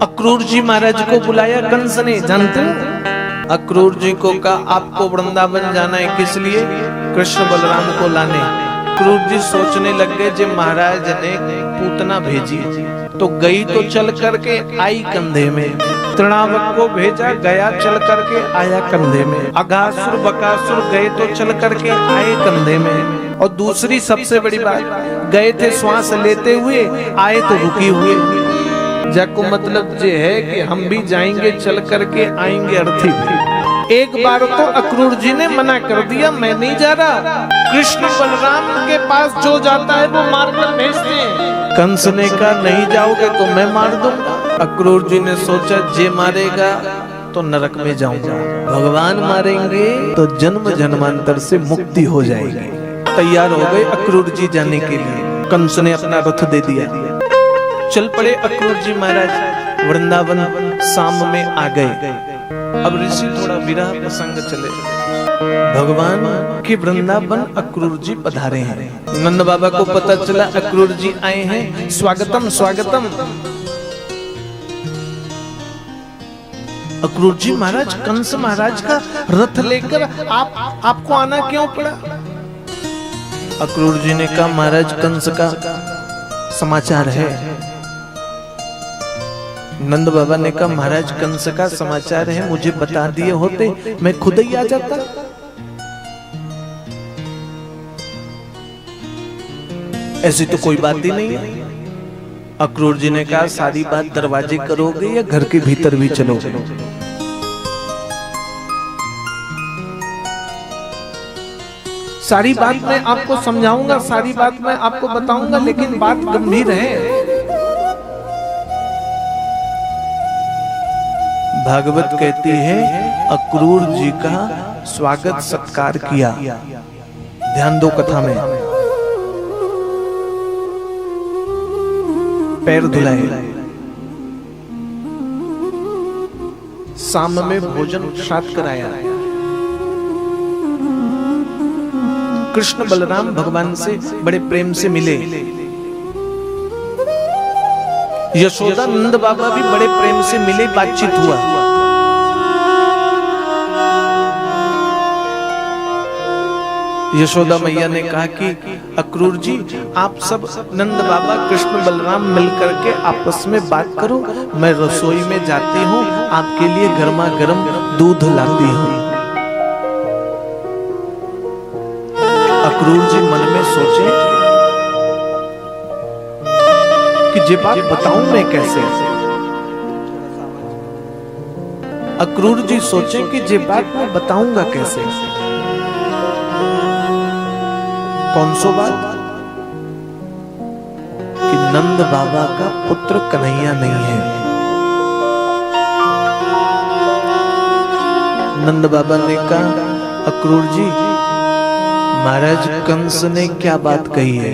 अक्रूर जी महाराज को बुलाया कंस ने, जानते हो? अक्रूर जी को कहा आपको वृंदावन जाना है, किस लिए? कृष्ण बलराम को लाने। अक्रूर जी सोचने लग गए जब महाराज ने पूतना भेजी तो गई तो चल करके आई कंधे में, तृणावक को भेजा गया चल करके आया कंधे में, अघासुर बकासुर गए तो चल करके आए कंधे में, और दूसरी सबसे बड़ी बात गए थे श्वास लेते हुए, आए तो रुकी हुए। जाको मतलब ये है कि हम भी जाएंगे चल करके आएंगे अर्थी भी। एक बार तो अक्रूर जी ने मना कर दिया, मैं नहीं जा रहा, कृष्ण बलराम के पास जो जाता है वो मार कर भेजते हैं। कंस ने कहा नहीं जाओगे तो मैं मार दूंगा। अक्रूर जी ने सोचा जे मारेगा तो नरक में जाऊंगा, भगवान मारेंगे तो जन्म जन्मांतर से मुक्ति हो जाएगी। तैयार हो गए अक्रूर जी जाने के लिए। कंस ने अपना रथ दे दिया, चल पड़े अक्रूर जी महाराज वृंदावन शाम में आ गए। अब ऋषि थोड़ा विरह प्रसंग चले, भगवान के वृंदावन अक्रूर जी पधारे हैं। नंद बाबा को पता चला अक्रूर जी आए हैं, स्वागतम स्वागतम। अक्रूर जी महाराज कंस महाराज का रथ लेकर आपको आना क्यों पड़ा? अक्रूर जी ने कहा महाराज कंस का समाचार है। नंद बाबा ने कहा महाराज कंस का समाचार है, मुझे बता दिए होते मैं खुद ही आ जाता। ऐसी तो कोई बात ही नहीं है। अक्रूर जी ने कहा सारी बात दरवाजे करोगे या घर के भीतर भी चलोगे? सारी बात मैं आपको समझाऊंगा, सारी बात मैं आपको बताऊंगा, लेकिन बात गंभीर है। भागवत कहती है अक्रूर जी का स्वागत सत्कार किया। ध्यान दो कथा में, पैर धुलाए, शाम में भोजन श्राद्ध कराया। कृष्ण बलराम भगवान से बड़े प्रेम से मिले, यशोदा नंद बाबा भी बड़े प्रेम से मिले, बातचीत हुआ। यशोदा मैया ने कहा कि अक्रूर जी आप सब नंद बाबा कृष्ण बलराम मिलकर के आपस में बात करो, मैं रसोई में जाती हूँ, आपके लिए गर्मा गर्म दूध लाती हूँ। अक्रूर जी मन में सोचे कि ये बात बताऊं मैं कैसे? अक्रूर जी सोचे कि ये बात मैं बताऊंगा कैसे? कौन सो बात? कि नंद बाबा का पुत्र कन्हैया नहीं है। नंद बाबा ने कहा अक्रूर जी महाराज कंस ने क्या बात कही है?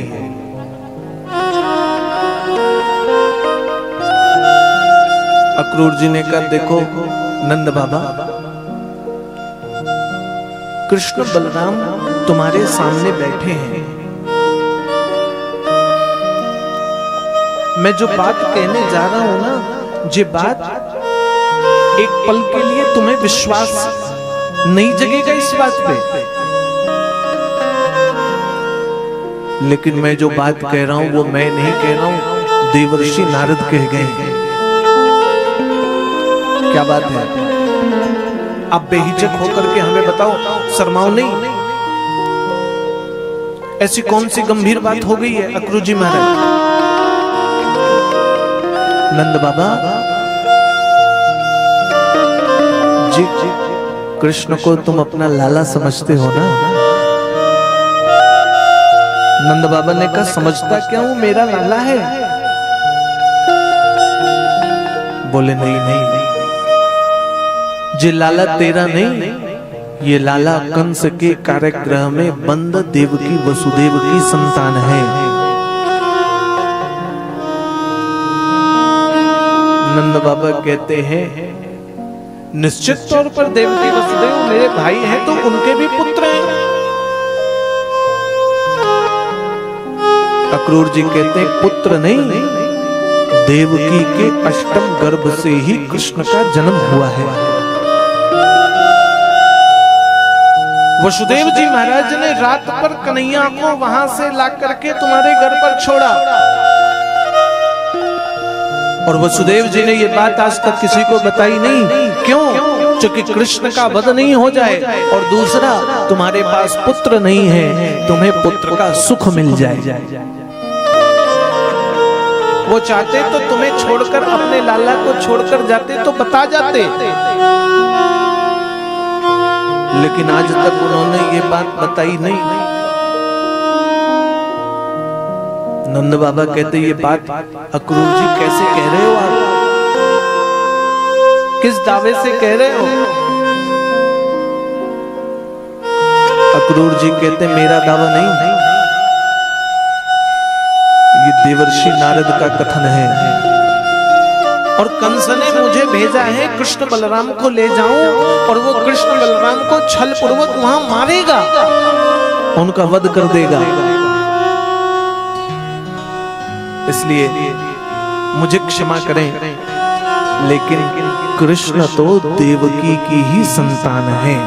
अक्रूर जी ने कहा देखो नंद बाबा, कृष्ण बलराम तुम्हारे सामने बैठे हैं, मैं जो बात कहने जा रहा हूं ना, ये बात एक पल के लिए तुम्हें विश्वास नहीं जगेगा इस बात पे, लेकिन मैं जो बात कह रहा हूं वो मैं नहीं कह रहा हूं, देवर्षि नारद कह गए। क्या बात है? आप बेहिचक होकर के हमें बताओ, शर्माओ नहीं। ऐसी कौन सी गंभीर बात हो गई है अक्रूर जी महाराज? नंद बाबा जी, कृष्ण को तुम अपना लाला समझते हो ना? नंद बाबा ने कहा समझता क्या हूं, मेरा लाला है। बोले नहीं नहीं नहीं, ये लाला तेरा नहीं, ये लाला कंस के कारागृह में बंद देवकी वसुदेव की संतान है। नंद बाबा कहते हैं निश्चित तौर पर देवकी वसुदेव मेरे भाई हैं तो उनके भी पुत्र हैं। अक्रूर जी कहते हैं पुत्र नहीं, देवकी के अष्टम गर्भ से ही कृष्ण का जन्म हुआ है। वसुदेव जी महाराज ने रात पर कन्हैया को वहां से ला करके तुम्हारे घर पर छोड़ा, और वसुदेव जी ने ये बात आज तक किसी को बताई नहीं। क्यों? क्योंकि कृष्ण का वध नहीं हो जाए, और दूसरा तुम्हारे पास पुत्र नहीं है, तुम्हें पुत्र का सुख मिल जाए। वो चाहते तो तुम्हें छोड़कर, अपने लाला को छोड़कर जाते तो बता जाते, लेकिन आज तक उन्होंने ये बात बताई नहीं। नंद बाबा कहते ये बात अक्रूर जी कैसे कह रहे हो आप? किस दावे से कह रहे हो? अक्रूर जी कहते मेरा दावा नहीं, ये देवर्षि नारद का कथन है, और कंस ने मुझे भेजा है कृष्ण बलराम को ले जाऊं, और वो कृष्ण बलराम को छल पूर्वक वहां मारेगा, उनका वध कर देगा। इसलिए मुझे क्षमा करें, लेकिन कृष्ण तो देवकी की ही संतान है।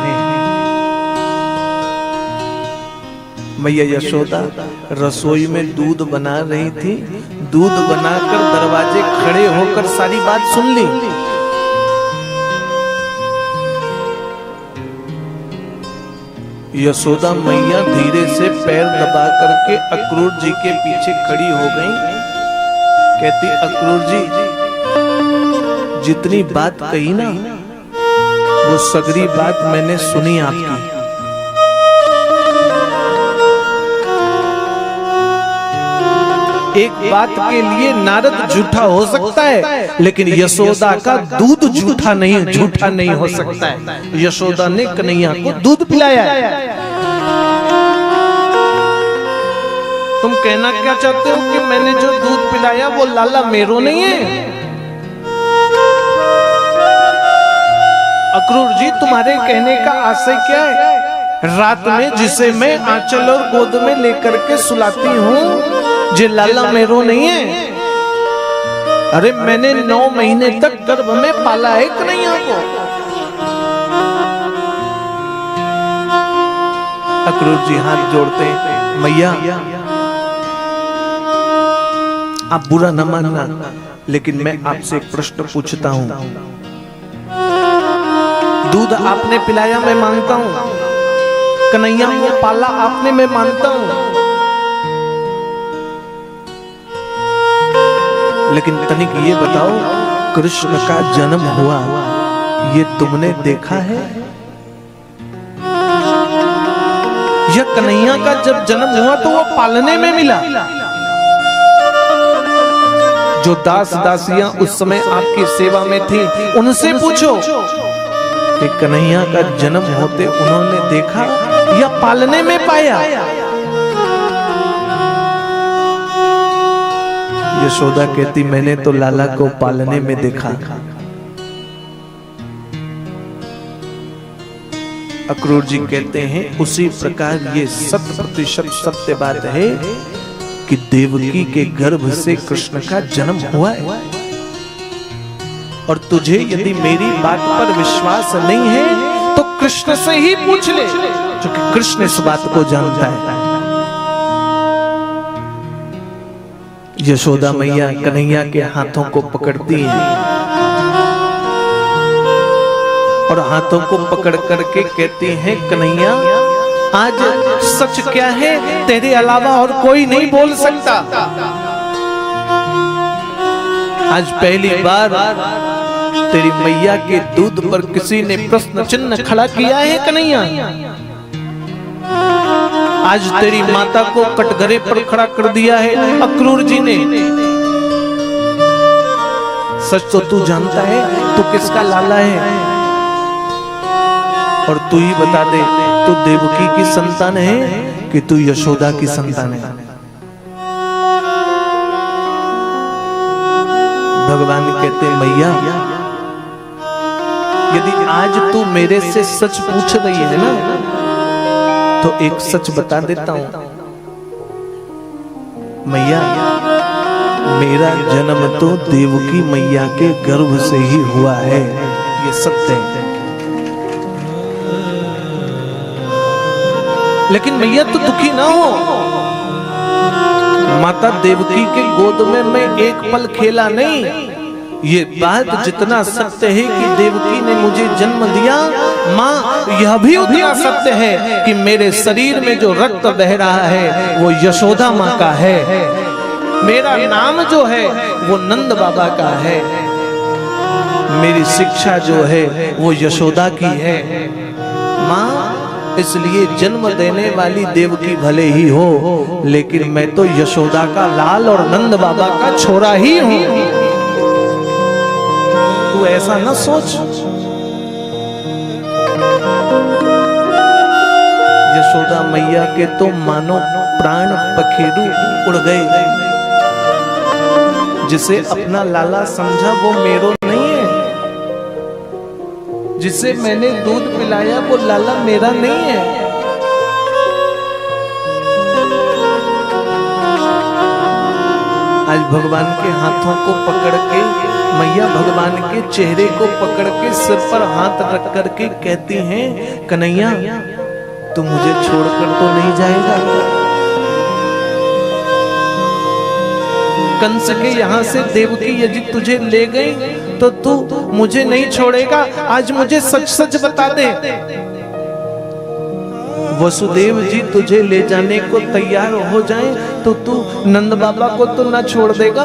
मैया यशोदा रसोई में दूध बना रही थी, दूध बनाकर दरवाजे खड़े होकर सारी बात सुन ली। यशोदा मैया धीरे से पैर दबा करके अक्रूर जी के पीछे खड़ी हो गई। कहती अक्रूर जी, जितनी बात कही ना, वो सगरी बात मैंने सुनी आपकी। एक बात के लिए नारद झूठा हो सकता है, लेकिन यशोदा का दूध झूठा नहीं हो सकता है। यशोदा ने कन्हैया को दूध पिलाया। तुम कहना क्या चाहते हो कि मैंने जो दूध पिलाया वो लाला मेरो नहीं है? अक्रूर जी, तुम्हारे कहने का आशय क्या है? रात में जिसे मैं आंचल और गोद में लेकर के सुलाती हूँ, जे लाला मेरो नहीं है? अरे मैंने 9 महीने तक गर्भ में पाला है कन्हैया को। अक्रूर जी हाथ जोड़ते, मैया आप बुरा न मानना, लेकिन मैं आपसे एक प्रश्न पूछता हूं। दूध आपने पिलाया, मैं मानता हूं। कन्हैया को पाला आपने, मैं मानता हूं। लेकिन तनिक ये बताओ, कृष्ण का जन्म हुआ ये तुमने देखा है? या कन्हैया का जब जन्म हुआ तो वो पालने में मिला? जो दास दासियां उस समय आपकी सेवा में थी, उनसे पूछो कि कन्हैया का जन्म होते उन्होंने देखा या पालने में पाया? यशोदा कहती मैंने तो लाला को पालने में देखा। अक्रूर जी कहते हैं उसी प्रकार ये 100% सत्य बात है कि देवकी के गर्भ से कृष्ण का जन्म हुआ है। और तुझे यदि मेरी बात पर विश्वास नहीं है तो कृष्ण से ही पूछ ले, क्योंकि कृष्ण इस बात को जानता है। यशोदा मैया कन्हैया के हाथों को पकड़ती है और हाथों को पकड़ करके कहती हैं, कन्हैया आज सच क्या है, तेरे अलावा और कोई नहीं बोल सकता। आज पहली बार तेरी मैया के दूध पर किसी ने प्रश्न चिन्ह खड़ा किया है कन्हैया। आज तेरी माता को कटघरे पर खड़ा कर दिया है अक्रूर जी ने। सच तो तू जानता है तू किसका लाला है, और तू ही बता दे तू देवकी की संतान है कि तू यशोदा की संतान है। भगवान कहते मैया, यदि आज तू मेरे से सच पूछ रही है ना, तो एक सच बता देता हूं मैया, मेरा जन्म तो देवकी मैया के गर्भ से ही हुआ है, ये सत्य है। लेकिन मैया तो दुखी ना हो, माता देवकी के गोद में मैं एक पल खेला नहीं। ये बात जितना सत्य है कि देवकी ने मुझे जन्म दिया, माँ यह भी उतना सत्य है कि मेरे शरीर में जो रक्त बह रहा है वो यशोदा माँ का है। मेरा नाम जो है वो नंद बाबा का है। मेरी शिक्षा जो है वो यशोदा की है। माँ इसलिए जन्म देने वाली देवकी भले ही हो, लेकिन मैं तो यशोदा का लाल और नंद बाबा का छोरा ही हूं। तू ऐसा न सोच। यशोदा मैया के तो मानो प्राण पखेरु उड़ गए। जिसे अपना लाला समझा वो मेरो नहीं है। जिसे मैंने दूध पिलाया वो लाला मेरा नहीं है। आज भगवान के हाथों को पकड़ के मैया भगवान के चेहरे को पकड़ के सिर पर हाथ रख करके कहती हैं, कन्हैया तू मुझे छोड़कर तो नहीं जाएगा। कंस के यहाँ से देवकी यदि तुझे ले गई तो तू मुझे नहीं छोड़ेगा। आज मुझे सच सच बता दे, वसुदेव जी तुझे ले जाने को तैयार हो जाएं तो तू नंद बाबा को तो ना छोड़ देगा।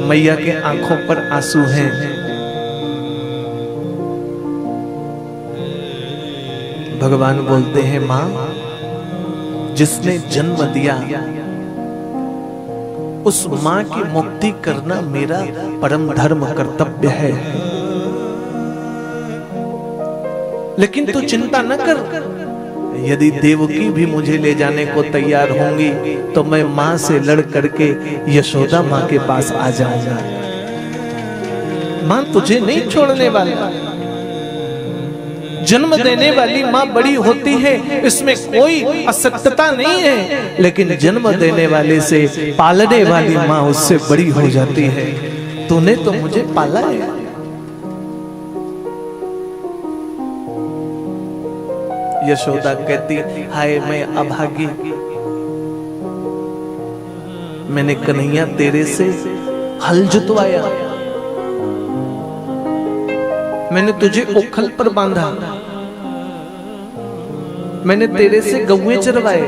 मैया के आंखों पर आंसू हैं। भगवान बोलते हैं, मां जिसने जन्म दिया उस मां की मुक्ति करना मेरा परम धर्म कर्तव्य है। लेकिन तू चिंता न कर, यदि देवकी भी मुझे ले जाने को तैयार होंगी तो मैं मां से लड़ करके यशोदा मां के पास आ जाऊंगा। मां तुझे नहीं छोड़ने वाला। जन्म देने वाली माँ बड़ी होती है, इसमें कोई असत्यता नहीं है, लेकिन जन्म देने वाले से पालने वाली माँ उससे बड़ी हो जाती है। तूने तो मुझे पाला है। यशोदा कहती, हाय मैं अभागी, मैंने कन्हैया तेरे से हल जुतवाया, मैंने तुझे ओखल पर बांधा, मैंने तेरे से गौएं चरवाए,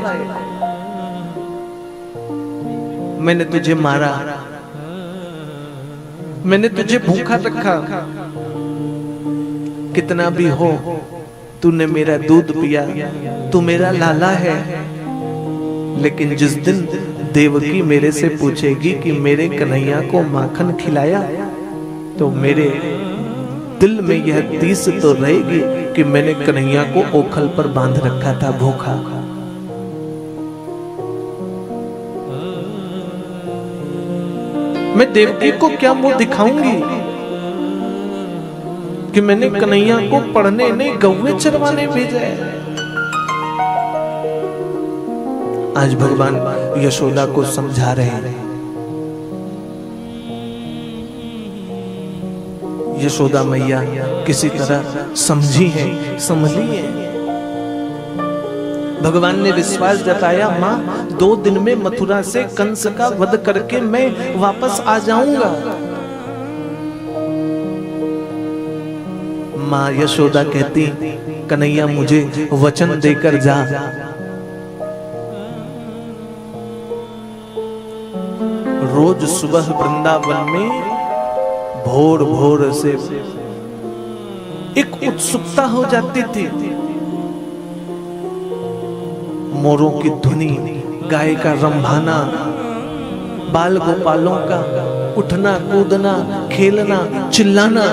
मैंने तुझे मारा, मैंने तुझे भूखा रखा। कितना भी हो तूने मेरा दूध पिया, तू मेरा लाला है। लेकिन जिस दिन देवकी मेरे से पूछेगी कि मेरे कन्हैया को माखन खिलाया, तो मेरे दिल में यह तीस तो रहेगी कि मैंने कन्हैया को ओखल पर बांध रखा था भूखा। मैं देवकी को क्या मुंह दिखाऊंगी कि मैंने कन्हैया को पढ़ने नहीं गौएं चरवाने भेजा है। आज भगवान यशोदा को समझा रहे हैं। यशोदा मैया किसी तरह समझी है, संभली है। भगवान ने विश्वास जताया, मां 2 दिन में मथुरा से कंस का वध करके मैं वापस आ जाऊंगा। मां यशोदा कहती, कन्हैया मुझे वचन देकर जा। रोज सुबह वृंदावन में भोर भोर से एक उत्सुकता हो जाती थी। मोरों की धुनी, गाय का रंभाना, बाल गोपालों का उठना कूदना, खेलना चिल्लाना।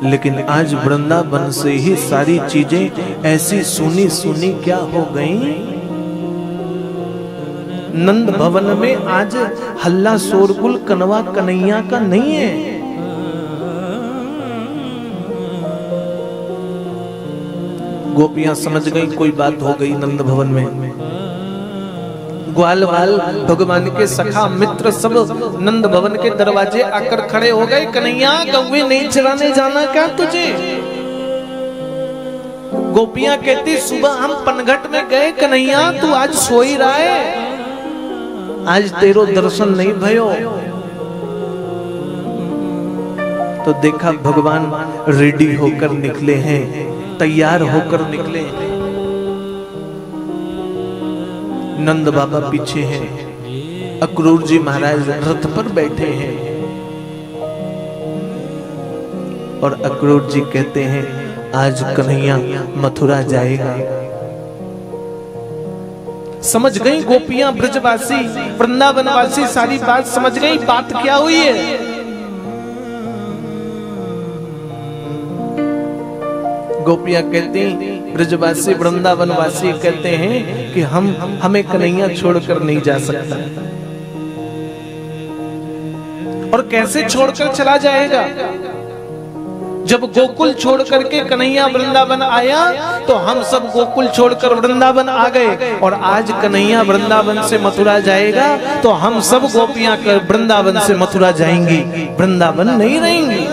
लेकिन आज वृंदावन से ही सारी चीजें ऐसी सुनी सुनी क्या हो गई। नंद भवन में आज हल्ला शोरगुल कनवा कन्हैया का नहीं है। गोपियां समझ गई कोई बात हो गई नंद भवन में। ग्वाल वाल भगवान के सखा मित्र सब नंद भवन के दरवाजे आकर खड़े हो गए। कन्हैया कौवे नहीं चराने जाना क्या तुझे? गोपियां कहती सुबह हम पनघट में गए, कन्हैया तू आज सो ही रहा है, आज तेरो दर्शन नहीं भयो। तो देखा भगवान रेडी होकर निकले हैं, तैयार होकर निकले हैं। नंद बाबा पीछे हैं, अक्रूर जी महाराज रथ पर बैठे हैं और अक्रूर जी कहते हैं आज कन्हैया मथुरा जाएगा। समझ गई गोपियां, ब्रजवासी, वृंदावनवासी सारी बात समझ गई, बात क्या हुई है। गोपियां कहती, ब्रजवासी वृंदावनवासी कहते हैं कि हमें कन्हैया छोड़कर नहीं जा सकता। और कैसे छोड़कर चला जाएगा? जब गोकुल छोड़ करके कन्हैया वृंदावन आया तो हम सब गोकुल छोड़कर वृंदावन आ गए, और आज कन्हैया वृंदावन से मथुरा जाएगा तो हम सब गोपियां वृंदावन से मथुरा जाएंगी, वृंदावन नहीं रहेंगी।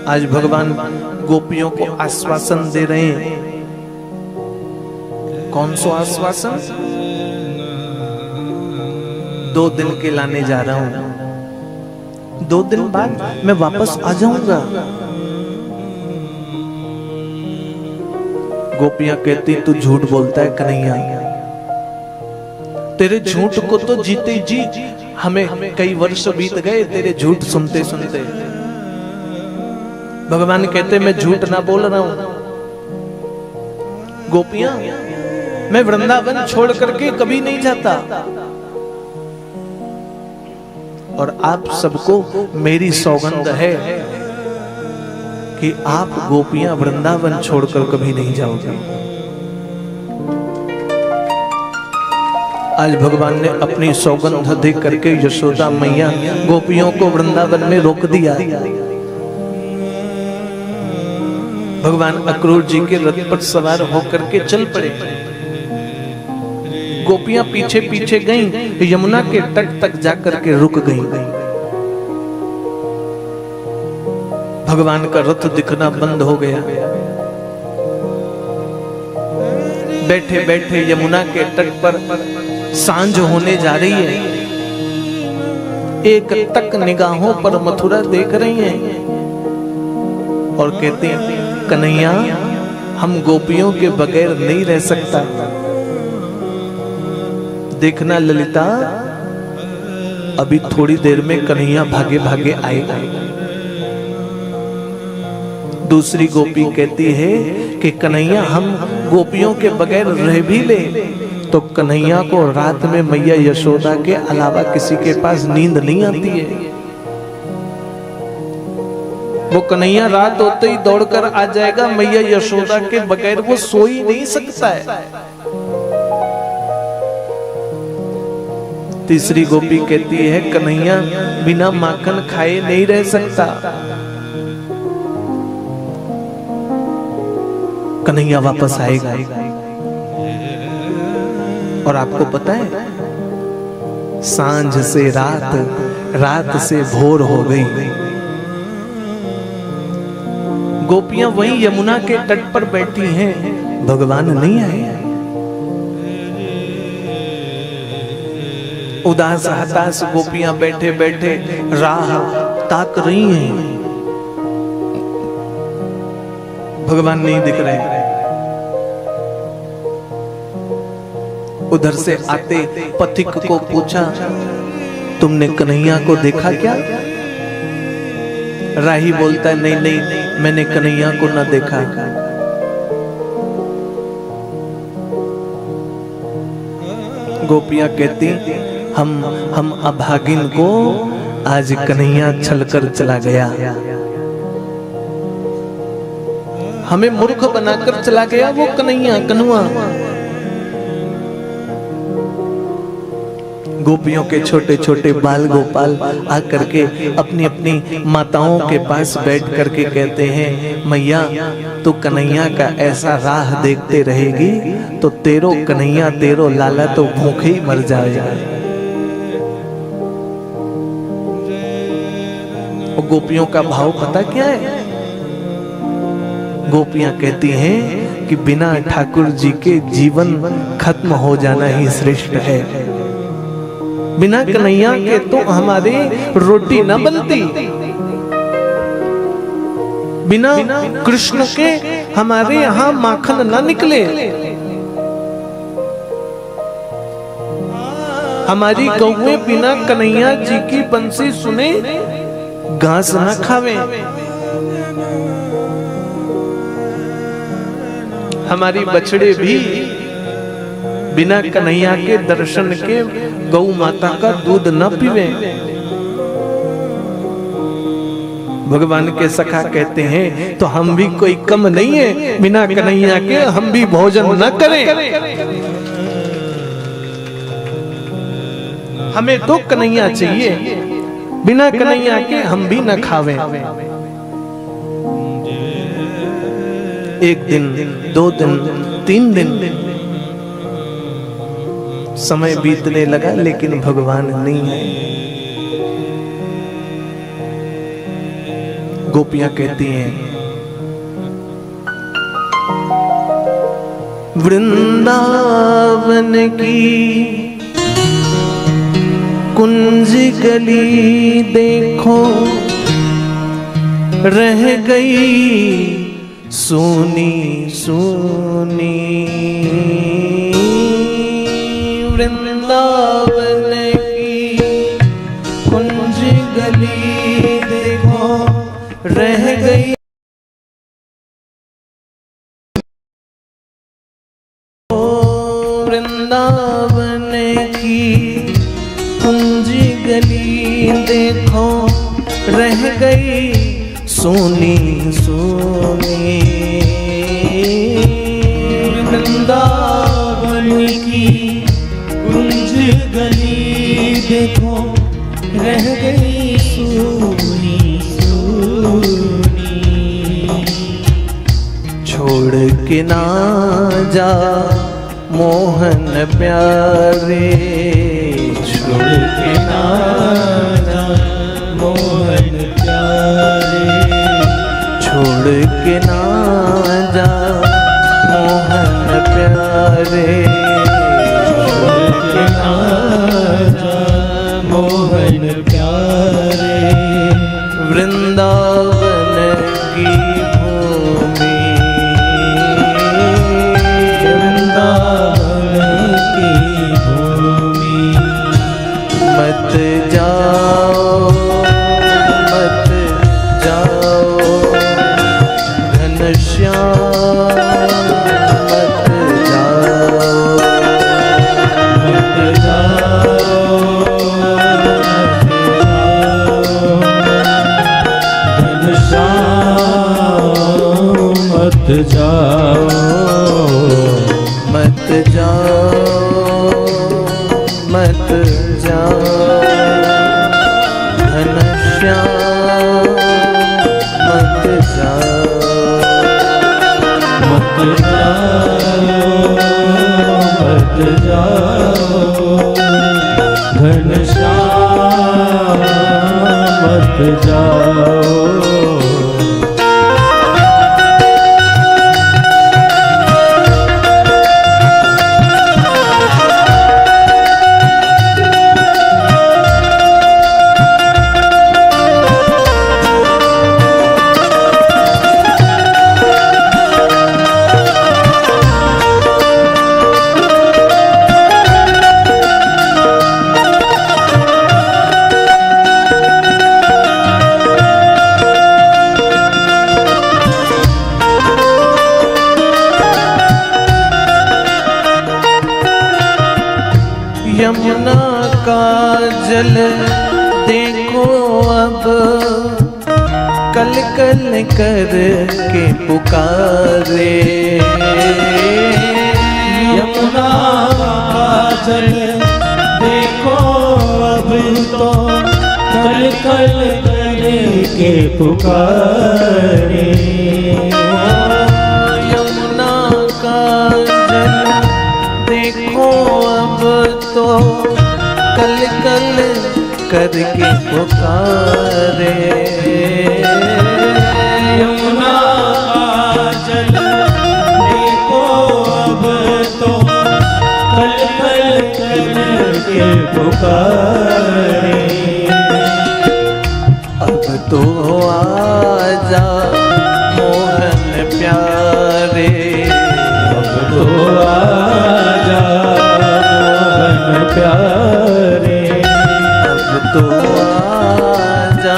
आज भगवान गोपियों को आश्वासन दे रहे हैं। कौन सा आश्वासन? 2 दिन के लाने जा रहा हूं, 2 दिन बाद मैं वापस आ जाऊंगा। गोपियां कहती तू झूठ बोलता है कन्हैया, तेरे झूठ को तो जीते जी हमें कई वर्ष बीत गए तेरे झूठ सुनते सुनते। भगवान कहते मैं झूठ ना बोल रहा हूं। गोपियां, मैं वृंदावन छोड़ करके कभी नहीं जाता, और आप सबको मेरी सौगंध है कि आप गोपियां वृंदावन छोड़कर कभी नहीं जाओगे। आज भगवान ने अपनी सौगंध दे करके यशोदा मैया गोपियों को वृंदावन में रोक दिया। भगवान अक्रूर जी के रथ पर सवार होकर के चल पड़े। गोपियां पीछे पीछे गईं, यमुना के तट तक जाकर के रुक गईं। भगवान का रथ दिखना बंद हो गया। बैठे बैठे यमुना के तट पर सांझ होने जा रही है। एक तक निगाहों पर मथुरा देख रही हैं और कहते हैं कन्हैया हम गोपियों के बगैर नहीं रह सकता। देखना ललिता, अभी थोड़ी देर में कन्हैया भागे भागे आएगा। दूसरी गोपी कहती है कि कन्हैया हम गोपियों के बगैर रह भी ले तो कन्हैया को रात में मैया यशोदा के अलावा किसी के पास नींद नहीं आती है। वो कन्हैया रात होते ही दौड़कर आ जाएगा, मैया यशोदा के बगैर वो सो ही नहीं सकता है। तीसरी गोपी कहती है कन्हैया बिना माखन खाए नहीं रह सकता। कन्हैया वापस आएगा। और आपको पता है सांझ से रात, रात से भोर हो गई। गोपियां वहीं यमुना के तट पर बैठी हैं, भगवान नहीं आए। उदास हताश गोपियां बैठे बैठे राह ताक रही हैं, भगवान नहीं दिख रहे। उधर से आते पथिक को पूछा तुमने कन्हैया को देखा क्या? राही बोलता है नहीं नहीं मैंने कन्हैया को न देखा। गोपियां कहती हम अभागिन को आज कन्हैया छलकर चला गया, हमें मूर्ख बनाकर चला गया वो कन्हैया कन्हुआ। गोपियों के छोटे छोटे बाल गोपाल आकर के अपनी अपनी माताओं के पास बैठ करके कहते हैं, मैया तू कन्हैया का ऐसा राह देखते रहेगी तो तेरो कन्हैया तेरो लाला तो भूखे ही मर जाएगा। और गोपियों का भाव पता क्या है? गोपियां कहती हैं कि बिना ठाकुर जी के जीवन खत्म हो जाना ही श्रेष्ठ है। बिना कन्हैया के तो हमारी रोटी न बनती, बिना कृष्ण के हमारे यहाँ माखन न निकले, हमारी गौएं बिना कन्हैया जी की बंसी सुने घास न खावे, हमारी बछड़े भी बिना कन्हैया के दर्शन के गौ माता का दूध न पीवे। भगवान के सखा कहते हैं तो हम भी कोई कम नहीं है, बिना कन्हैया के हम भी भोजन न करें, हमें तो कन्हैया चाहिए, बिना कन्हैया के हम भी न खावें। एक दिन, 2 दिन, 3 दिन समय बीतने लगा लेकिन भगवान नहीं है। गोपियां कहती हैं, वृंदावन की कुंज गली देखो रह गई सोनी सोनी, वृंदावन की कुंज गली देखो रह गई वृंदावन की कुंज गली देखो रह गई सोनी सोनी, वृंदावन की कुंज गली देखो रह गई सोनी सोनी। छोड़ के ना जा मोहन प्यारे, छोड़ के ना जा मोहन प्यारे, छोड़ के ना जा मोहन प्यारे, छोड़ के ना जा मोहन प्यारे। वृंदावन की भूमि, वृंदावन की भूमि, मत जाओ मत जाओ घनश्याम, मत जाओ मत जाओ मत जाओ, मत जाओ मत जाओ घनश्याम, मत जाओ मत जाओ मत जाओ घनश्याम, मत जाओ। यमुना का जल देखो अब कल कल कर के पुकारे, यमुना का जल देखो तो कल कल करके पुकारे। यमुना का जल देखो अब तो कल कल करके पुकारे। यमुना का जल देखो अब तो कल कल करके पुकारे। अब तो आजा मोहन प्यारे। अब तो आजा मोहन प्यारे। अब तो आजा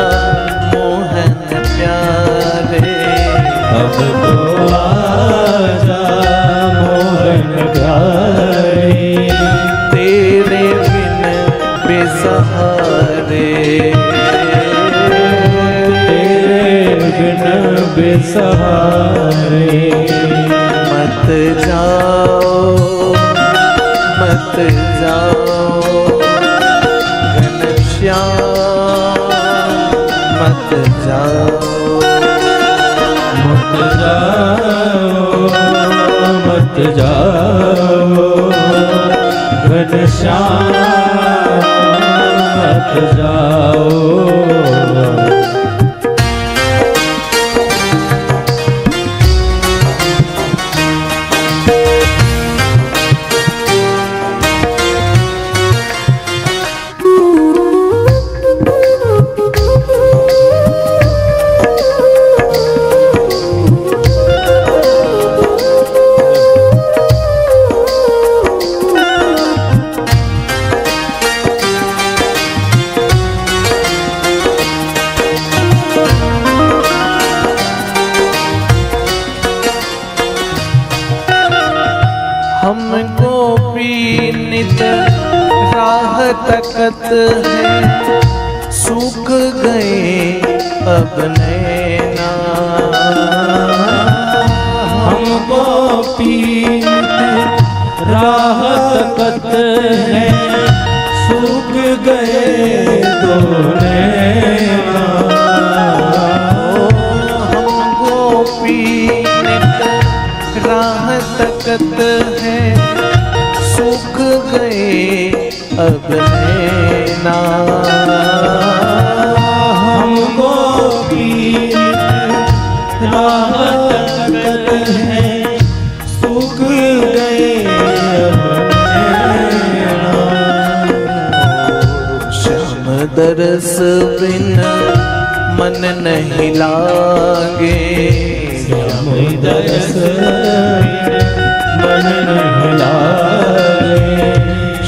मोहन प्यारे। अब तो आजा मोहन प्यारे। तेरे बिन बेसहारे। बिन बेसहारे। मत जाओ मत जाओ घनश्याम मत जाओ। मत जाओ मत जाओ घनश्याम मत जाओ। हमको पीनित राह तकत है। सूख गए अब नैना। हमको पीत राह तकत है। सूख गए दो नैना। हमको पीनित राह तकत है। सूख गए अब नैना। हमको पीत राह तकत है। सूख गए अब नैना। श्याम दरस बिन मन नहीं लागे। श्याम दरस मन नहीं लागे।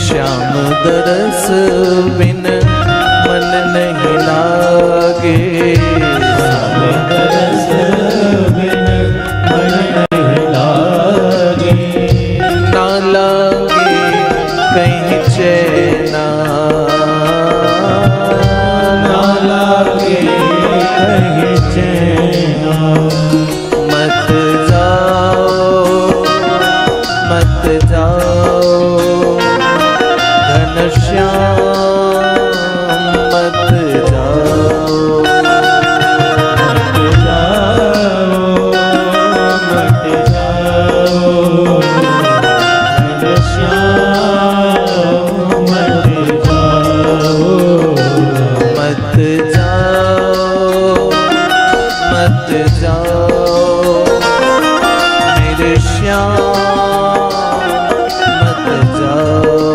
श्याम दरस बिन मन नहीं लागे। श्याम दरस बिन मन नहीं लागे। ना लागे कहीं चैना। ना लागे कहीं चैना। मत जाओ मत जाओ घनश्याम मत जाओ। मत जाओ मत जाओ घनश्याम मत जाओ। मत जाओ मत जाओ मेरे श्याम मत जाओ।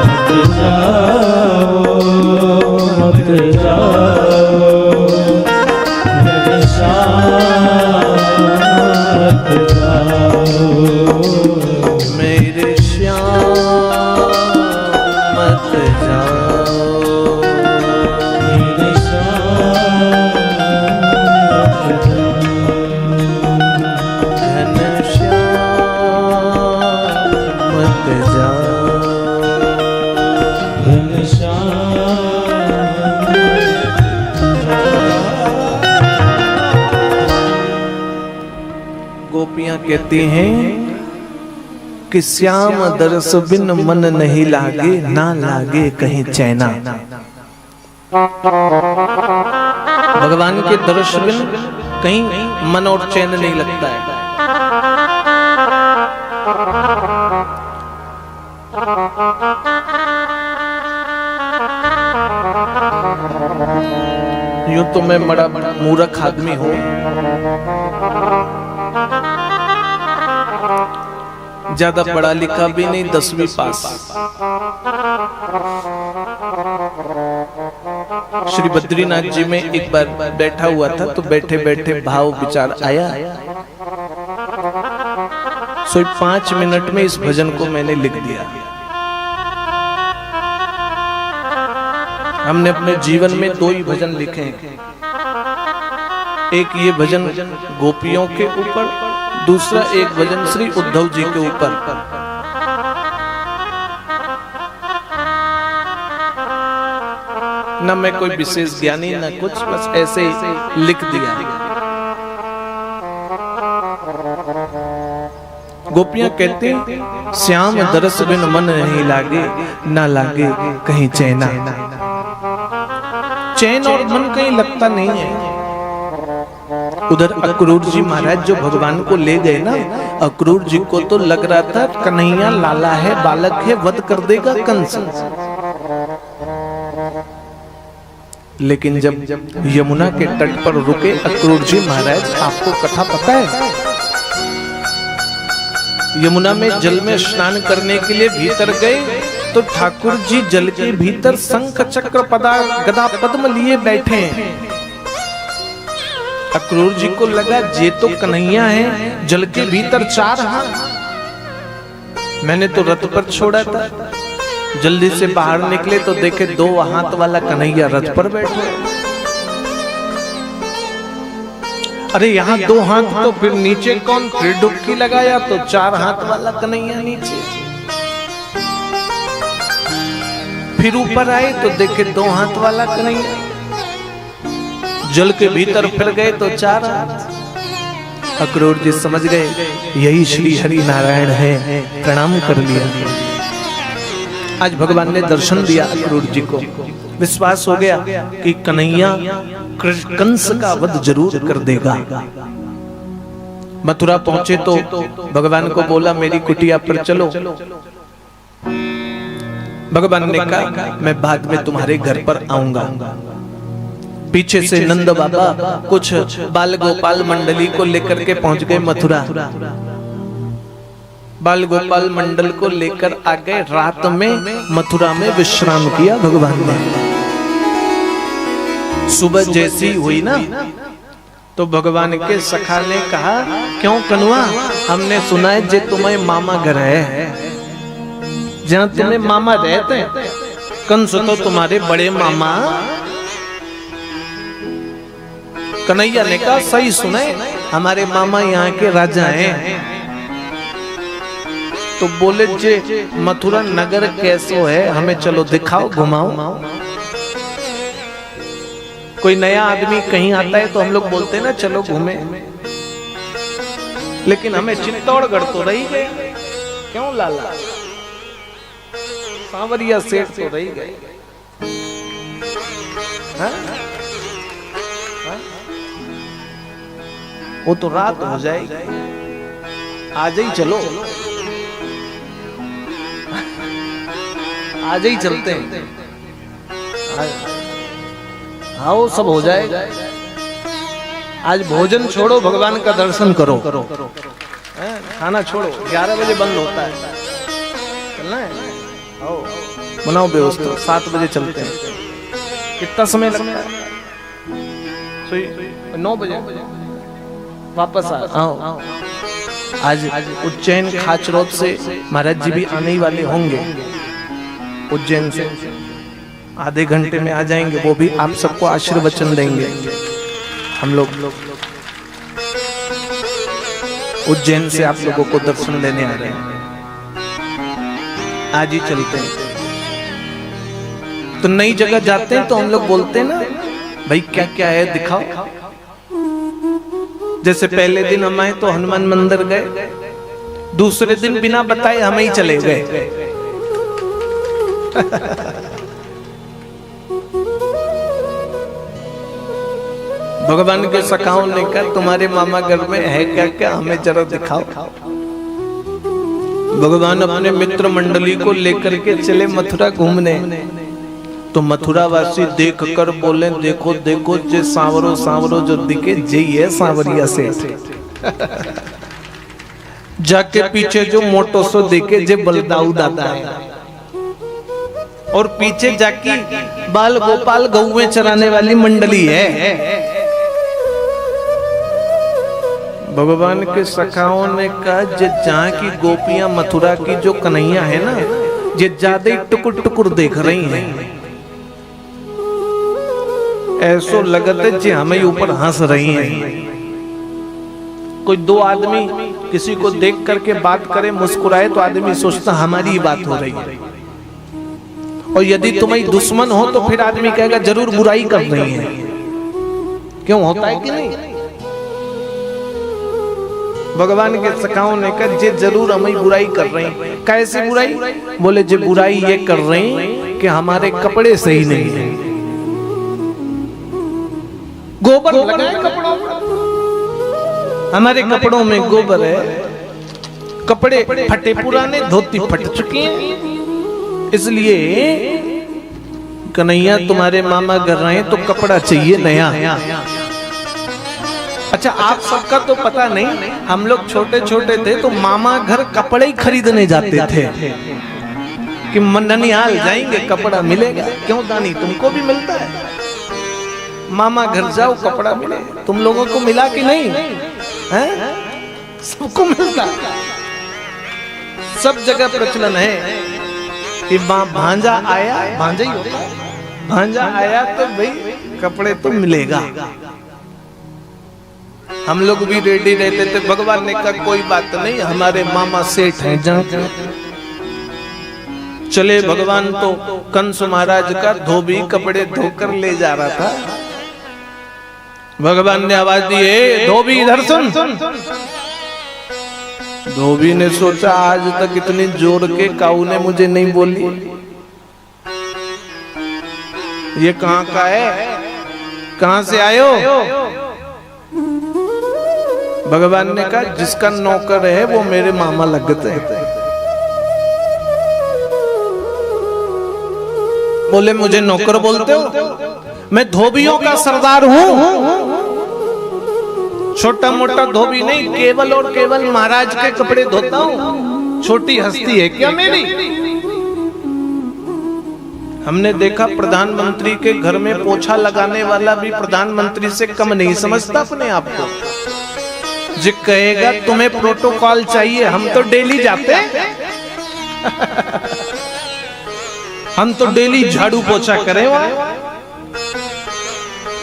मत जाओ मत जाओ घनश्याम मत जाओ। मेरे श्याम मत जाओ। मेरे श्याम मत घनश्याम मत जाओ। गोपियां कहती हैं कि श्याम दरस बिन मन नहीं लागे, ना लागे कहीं चैना। भगवान के दर्श बिन कहीं मन और चैन नहीं लगता है। यूं तो मैं बड़ा मूर्ख आदमी हूं, ज्यादा पढ़ा लिखा भी नहीं, 10वीं पास। श्री बद्रीनाथ जी में एक बार बैठा हुआ था, तो बैठे बैठे भाव विचार आया, सो 5 मिनट में इस भजन को मैंने लिख दिया। हमने अपने जीवन में 2 ही भजन लिखे हैं, एक ये भजन गोपियों के ऊपर, दूसरा एक भजन श्री उद्धव जी के ऊपर। न मैं कोई विशेष ज्ञानी न कुछ, बस ऐसे ही लिख दिया। गोपियां कहती श्याम दरस बिन मन नहीं लागे, ना लागे कहीं चैना। चैन और मन कहीं लगता नहीं है। उधर अक्रूर जी महाराज जो भगवान को ले गए ना, अक्रूर जी को तो लग रहा था कन्हैया लाला है, बालक है, वध कर देगा कंस। लेकिन जब यमुना के तट पर रुके अक्रूर जी महाराज, आपको कथा पता है, यमुना में जल में स्नान करने के लिए भीतर गए तो ठाकुर जी जल के भीतर शंख चक्र पदा गदा पद्म लिए बैठे हैं। अक्रूर जी को लगा ये तो कन्हैया है, जल के भीतर 4 हाथ। मैंने तो रथ पर छोड़ा था, जल्दी से बाहर निकले तो देखे 2 हाथ वाला कन्हैया रथ पर बैठे। अरे यहाँ 2 हाथ तो फिर नीचे कौन? फिर डुबकी लगाया तो 4 हाथ वाला कन्हैया नीचे। फिर ऊपर आए तो देखे 2 हाथ वाला कन्हैया। जल के भीतर फिर गए तो 4 हाथ। अक्रूर जी समझ गए यही श्री हरि नारायण है, प्रणाम कर लिया। आज भगवान ने दर्शन दिया अक्रूर जी को, विश्वास हो गया कि कन्हैया कंस का वध जरूर कर देगा। मथुरा पहुंचे तो भगवान को बोला मेरी कुटिया पर चलो। भगवान ने कहा मैं बाद में तुम्हारे घर पर आऊंगा। पीछे से नंद बाबा कुछ बाल गोपाल मंडली को लेकर के पहुंच गए मथुरा। बाल गोपाल मंडल को लेकर आ गए। रात में मथुरा में विश्राम किया भगवान ने। सुबह जैसी हुई ना तो भगवान के सखा ने कहा क्यों कनुआ, हमने सुना है जे तुम्हें मामा घर है, जहां तुम्हें मामा रहते हैं। कंस तो तुम्हारे बड़े मामा। कन्हैया ने कहा सही सुने, हमारे मामा यहाँ के राजा हैं। तो बोले जे मथुरा नगर कैसो है, हमें चलो दिखाओ, घुमाओ। कोई नया आदमी कहीं आता है तो हम लोग बोलते हैं ना चलो घूमे, लेकिन हमें चित्तौड़गढ़ तो रही गए। क्यों लाला, सांवरिया सेठ तो रही गए। वो तो रात हो जाएगी, आज ही चलो, आज ही चलते हैं। आओ सब हो जाएगा। आज भोजन छोड़ो, भगवान का दर्शन करो। खाना छोड़ो, 11 बजे बंद होता है। चलना है, आओ बनाओ व्यवस्था, 7 बजे चलते हैं। कितना समय लगता है? 9 बजे वापस आओ। आज उज्जैन खाचरोद से महाराज जी भी आने ही वाले होंगे। उज्जैन से आधे घंटे में आ जाएंगे। वो भी आप सबको आशीर्वचन देंगे। हम लोग उज्जैन से आप लोगों को दर्शन देने आ रहे हैं। आज ही चलते हैं। तो नई जगह जाते हैं तो हम लोग बोलते हैं ना भाई क्या क्या है दिखाओ। जैसे पहले दिन हम आए तो हनुमान मंदिर गए, दूसरे दिन बिना बताए हम ही चले गए। भगवान के सखाओं ने कहा तुम्हारे मामा घर में है क्या क्या, हमें जरा दिखाओ। भगवान अपने मित्र मंडली को लेकर के चले मथुरा घूमने। तो मथुरा वासी देख कर बोले देखो देखो जे सांवरो सांवरो जो दिखे जे है सांवरिया सेठ। जाके पीछे जो मोटो सो देखे जे बलदाऊ दादा है, और पीछे जाके बाल गोपाल गौएं चराने वाली मंडली है। भगवान के सखाओं ने कहा जे जहाँ की गोपियां मथुरा की जो कन्हैया है ना, ये ज्यादा टुकुर टुकुर देख रही हैं। ऐसो लगत है जे हमें ऊपर हंस रही हैं। कोई दो आदमी किसी को देख करके बात करे मुस्कुराए तो आदमी सोचता हमारी ही बात हो रही है, और यदि तुम्हारी दुश्मन हो तो फिर आदमी कहेगा जरूर बुराई कर रही है। क्यों होता है कि नहीं? भगवान के सखाओं ने कहा जे जरूर हमें बुराई कर रही। कैसे बुराई? बोले जे बुराई ये कर रही कि हमारे कपड़े सही नहीं है। गोबर लगा है कपड़ों में, हमारे कपड़ों में गोबर है, कपड़े फटे पुराने, धोती फट चुकी हैं, इसलिए कन्हैया तुम्हारे मामा घर रहे हैं तो कपड़ा चाहिए नया। अच्छा आप सबका तो पता नहीं, हम लोग छोटे छोटे थे तो मामा घर कपड़े ही खरीदने जाते थे कि ननिहाल जाएंगे कपड़ा मिलेगा। क्यों दानी तुमको भी मिलता है? मामा घर जाओ कपड़ा मिले। तुम लोगों को मिला कि नहीं? हैं? सबको मिलता, सब जगह प्रचलन है कि भांजा आया, भांजा ही होता है, भांजा आया तो भाई कपड़े तो मिलेगा। हम लोग भी रेडी रहते थे। भगवान ने कहा कोई बात नहीं, हमारे मामा सेठ हैं जहाँ चले। भगवान तो कंस महाराज का धोबी कपड़े धोकर ले जा रहा था। भगवान ने आवाज दी ए धोबी इधर सुन। धोबी ने सोचा आज तक इतनी जोर के काऊ ने मुझे नहीं बोली, ये कहाँ का है, कहाँ से आयो? भगवान ने कहा जिसका नौकर है वो मेरे मामा लगते हैं। बोले मुझे नौकर बोलते हो? मैं धोबियों का सरदार हूं, छोटा मोटा धोबी नहीं, केवल और केवल महाराज के कपड़े धोता हूं। छोटी हस्ती है क्या मेरी? हमने देखा प्रधानमंत्री के घर में पोछा लगाने वाला भी प्रधानमंत्री से कम नहीं समझता अपने आप को। जो कहेगा तुम्हें प्रोटोकॉल चाहिए, हम तो डेली जाते हम तो डेली झाड़ू पोछा करें। वहां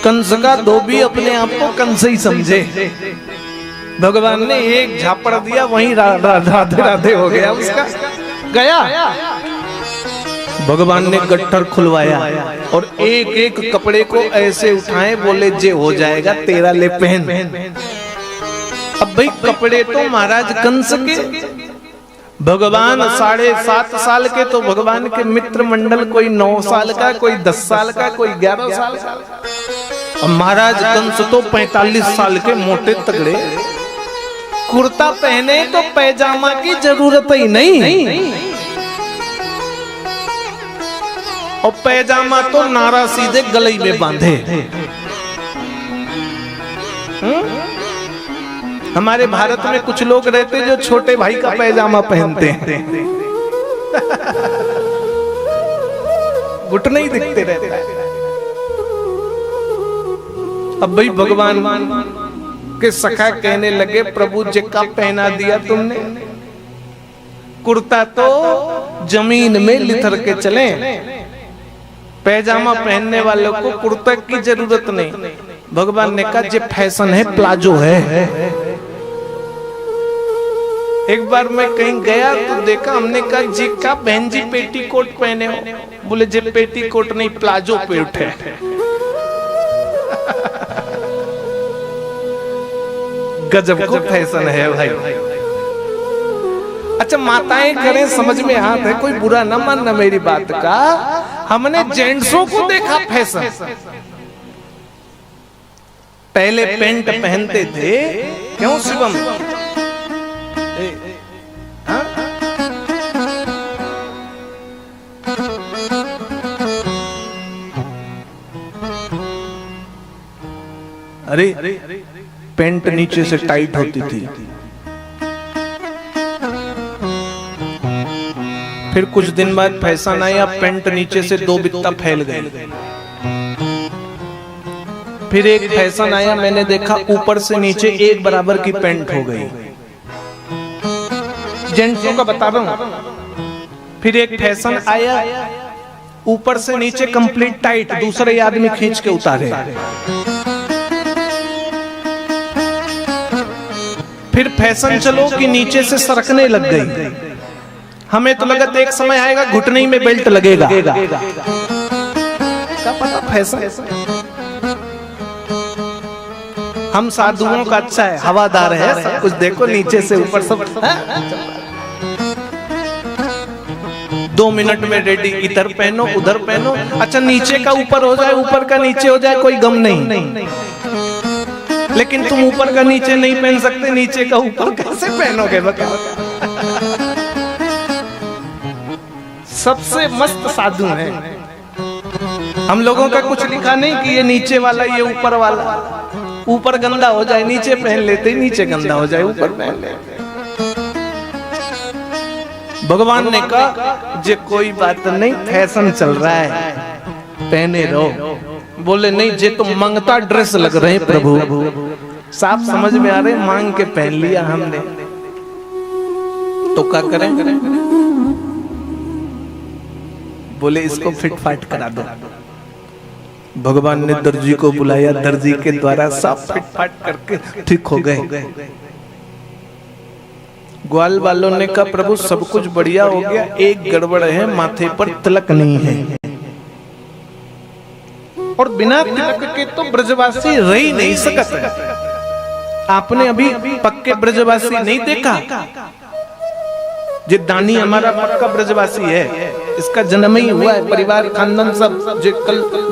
कंस का धोबी अपने आप को कंस ही समझे। भगवान ने एक झापड़ दिया, वहीं राधे राधे हो गया उसका, गया। भगवान ने गट्ठर खुलवाया और एक एक कपड़े को ऐसे उठाए, बोले जे हो जाएगा तेरा ले पहन। अब भाई कपड़े तो महाराज कंस के, भगवान 7.5 साल के, तो भगवान के मित्र मंडल कोई 9 साल का, कोई 10 साल का, कोई 11 साल का, और महाराज कंस तो 45 साल के मोटे तगड़े। कुर्ता पहने तो पैजामा की जरूरत ही नहीं, और पैजामा तो नारा सीधे गले में बांधे। हमारे भारत में कुछ लोग रहते जो छोटे भाई का पैजामा पहनते हैं, घुटने ही दिखते रहते हैं। अब भाई भगवान के सखा कहने लगे प्रभु जी का पहना दिया तुमने, कुर्ता तो जमीन में लिथर के चले, पैजामा पहनने वालों को कुर्ता की जरूरत नहीं। भगवान ने कहा जे फैशन है प्लाजो है। एक बार मैं कहीं गया तो देखा, हमने कहा जी का बहन जी पेटीकोट पहने हो? बोले जे पेटीकोट नहीं प्लाजो पेट है। गजब को फैशन है भाई। अच्छा माताएं करें समझ में हाथ है, कोई बुरा ना मानना मेरी बात का। हमने जेंट्सों को देखा फैशन, पहले पेंट पहनते थे, क्यों शिवम? हाँ? अरे पेंट नीचे से टाइट होती थी, फिर कुछ दिन बाद फैशन आया पेंट नीचे से 2 बित्ता फैल गए। फिर एक फैशन आया, मैंने देखा ऊपर से नीचे एक बराबर की पेंट हो गई, जेंट्सों का बता रहा हूं। फिर एक फैशन आया ऊपर से नीचे कंप्लीट टाइट, दूसरे आदमी खींच के उतारे। फिर फैशन चलो कि नीचे से सरकने लग गई। हमें तो लगा एक समय आएगा घुटने में बेल्ट लगेगा। क्या पता फैशन। हम साधुओं का अच्छा है, हवादार है, सब कुछ देखो नीचे से ऊपर सब 2 मिनट में रेडी, इधर पहनो उधर पहनो। अच्छा नीचे का ऊपर हो जाए, ऊपर का नीचे हो जाए, कोई गम नहीं। लेकिन तुम ऊपर का नीचे नहीं पहन सकते, नीचे का ऊपर कैसे पहनोगे बताओ? सबसे मस्त साधु है। हम लोगों का कुछ लिखा नहीं कि ये नीचे वाला ये ऊपर वाला। ऊपर गंदा हो जाए नीचे पहन लेते, नीचे गंदा हो जाए ऊपर पहन लेते। भगवान ने कहा जे कोई बात नहीं, फैशन चल रहा है, पहने रहो। बोले नहीं जे तो मंगता ड्रेस लग रहे हैं प्रभु। साफ समझ में आ रहे, मांग के पहन लिया हमने, तो क्या करें? बोले इसको फिट फाट करा दो। भगवान ने दर्जी को बुलाया, दर्जी के द्वारा सब फिट फाट करके ठीक हो गए। ग्वाल वालों ने कहा प्रभु सब कुछ बढ़िया हो गया, एक गड़बड़ है, माथे पर तिलक नहीं है। और बिना तिलक के तो ब्रजवासी रह ही नहीं सकता। आपने अभी पक्के ब्रजवासी नहीं देखा? जे दानी हमारा पक्का ब्रजवासी है, इसका जन्म ही हुआ है, परिवार खानदान सब।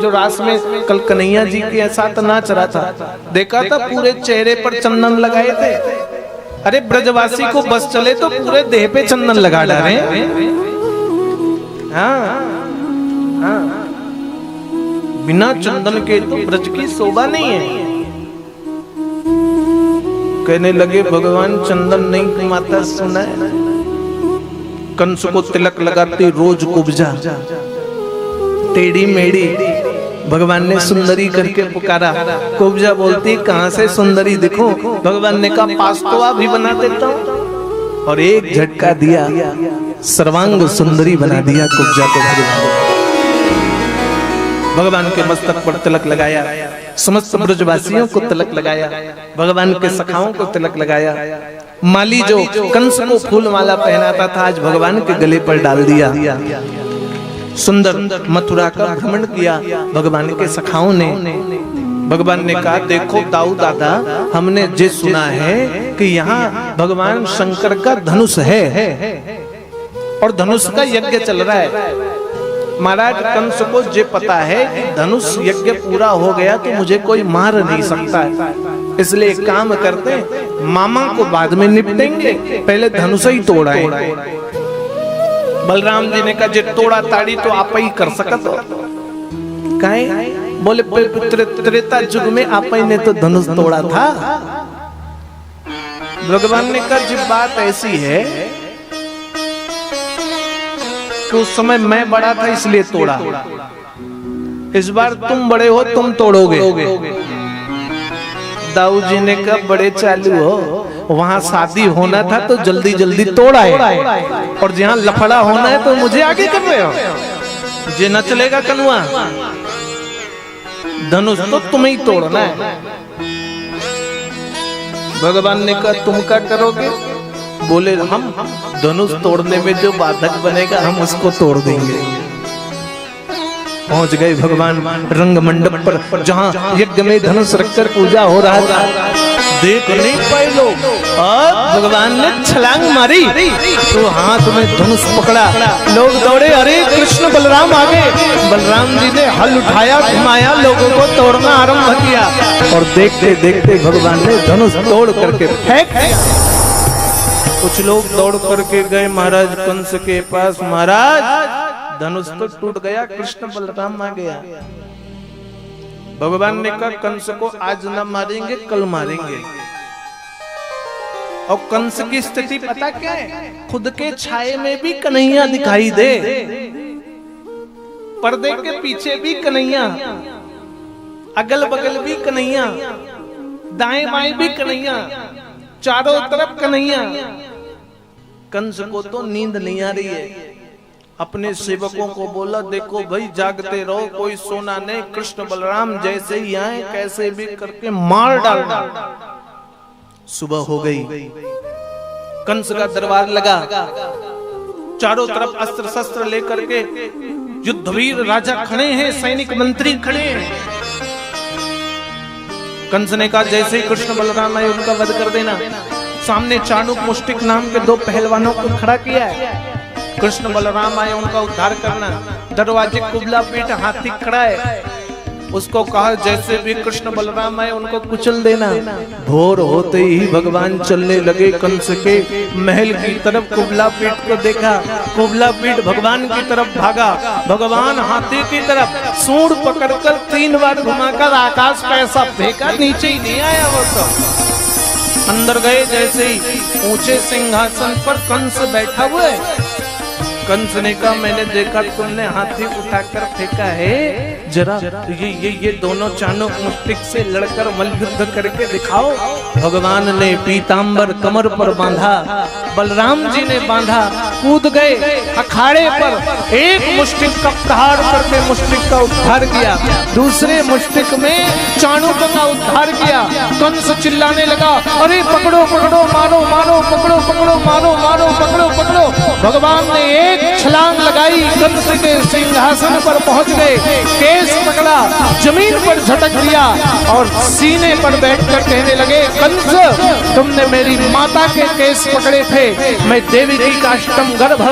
जो रास में कल कन्हैया जी के साथ नाच रहा था, देखा था पूरे चेहरे पर चंदन लगाए थे। अरे ब्रजवासी को बस चले तो पूरे देह पे चंदन लगा डाले। हाँ हाँ, बिना चंदन के तो ब्रज की शोभा नहीं है। कहने लगे भगवान चंदन नहीं माता सुना है, कंस को तिलक लगाती रोज कुब्जा, टेढ़ी मेढ़ी। भगवान ने सुंदरी करके पुकारा, कुब्जा बोलती कहां से सुंदरी दिखो। भगवान ने कहा पास्तवा भी बना देता हूं, और एक झटका दिया, सर्वांग सुंदरी बना दिया कुब्जा को। भगवान के मस्तक पर तिलक लगाया, समस्त ब्रजवासियों को तिलक लगाया, भगवान के सखाओं को तिलक लगाया। माली जो कंस को फूल माला पहनाता था, आज भगवान के गले पर डाल दिया। सुंदर मथुरा का भ्रमण किया भगवान के सखाओं ने। भगवान ने कहा देखो दाऊ दादा, हमने जे सुना है कि यहाँ भगवान शंकर का धनुष है और धनुष का यज्ञ चल रहा है। महाराज कंस को जे पता है कि धनुष यज्ञ पूरा हो गया तो मुझे कोई मार नहीं सकता है, इसलिए एक काम करते हैं, मामा को बाद में निपटेंगे, पहले धनुष ही तोड़ाएं। बलराम जी ने कहा जे तोड़ा ताड़ी तो आप ही कर सकत हो। काहे? बोले त्रेता युग में आप ही ने तो धनुष तोड़ा था। भगवान ने कहा जब बात ऐसी है कि उस समय मैं बड़ा था इसलिए तोड़ा, इस बार तुम बड़े हो तुम तोड़ोगे। दाऊ जी ने कहा बड़े चालू हो, वहां शादी होना था तो जल्दी जल्दी तोड़ा है, और जहां लफड़ा होना है तो मुझे आगे कर रहे हो। जे न चलेगा कनुआ, धनुष तो तुम्हें ही तोड़ना है। भगवान ने कहा तुम क्या करोगे? बोले हम धनुष तोड़ने में जो बाधक बनेगा हम उसको तोड़ देंगे। पहुंच गए भगवान रंग मंडप पर, जहां यज्ञ में धनुष रखकर पूजा हो रहा था। देख नहीं पाए लोग। और भगवान ने छलांग मारी तो हाथ में धनुष पकड़ा, लोग दौड़े, अरे कृष्ण बलराम आ गए। बलराम जी ने हल उठाया, घुमाया, लोगों को तोड़ना आरंभ किया और देखते देखते भगवान ने धनुष तोड़ करके फेंक दिया। कुछ लोग दौड़ करके गए महाराज कंस के पास, महाराज धनुष तो टूट गया, कृष्ण बलराम आ गया। भगवान ने कहा कंस को आज न मारेंगे, कल मारेंगे। और कंस की स्थिति पता क्या है? खुद के छाये में भी कन्हैया दिखाई दे, पर्दे के पीछे भी कन्हैया, अगल बगल भी कन्हैया, दाएं बाएं भी कन्हैया, चारों तरफ कन्हैया। कंस को तो नींद नहीं आ रही है। अपने सेवकों को बोला, देखो भाई जागते रहो, कोई सोना नहीं, कृष्ण बलराम जैसे ही आए कैसे भी करके मार डालना। सुबह हो गई, कंस का दरबार लगा, चारों तरफ अस्त्र शस्त्र लेकर के युद्धवीर राजा खड़े हैं, सैनिक मंत्री खड़े हैं। कंस ने कहा जैसे ही कृष्ण बलराम आए उनका वध कर देना। सामने चाणूक मुष्टिक नाम के दो पहलवानों को खड़ा किया है। कृष्ण बलराम आए उनका उद्धार करना। दरवाजे कुबला पीठ हाथी खड़ा है, उसको कहा जैसे भी कृष्ण बलराम आए उनको कुचल देना। भोर होते ही भगवान चलने लगे, कंस के महल की तरफ कुबला पीठ को देखा, कुबला पीठ भगवान की तरफ भागा, भगवान हाथी की तरफ सूंड पकड़कर 3 बार घुमाकर आकाश पे ऐसा फेंका, नीचे ही नहीं आया वो तो। अंदर गए, जैसे ही ऊंचे सिंहासन पर कंस बैठा हुआ है। कंस ने कहा मैंने देखा तुमने हाथी उठाकर फेंका है, जरा ये दोनों चाणूक मुष्टिक से लड़कर मल्लयुद्ध करके दिखाओ। भगवान ने पीतांबर कमर पर बांधा, बलराम जी ने बांधा, कूद गए अखाड़े पर। एक मुष्टिक का प्रहार करके मुष्टिक का उद्धार किया, दूसरे मुष्टिक में चाणूक का उद्धार किया। कंस चिल्लाने लगा, अरे पकड़ो पकड़ो, मारो मारो, पकड़ो पकड़ो, मारो मारो, पकड़ो पकड़ो। भगवान ने एक छलांग लगाई, कंस के सिंहासन पर पहुंच गए, केस पकड़ा, जमीन पर झटक दिया और सीने पर बैठकर कहने लगे, कंस तुमने मेरी माता के केस पकड़े थे, मैं देवकी का अष्टम गर्भ,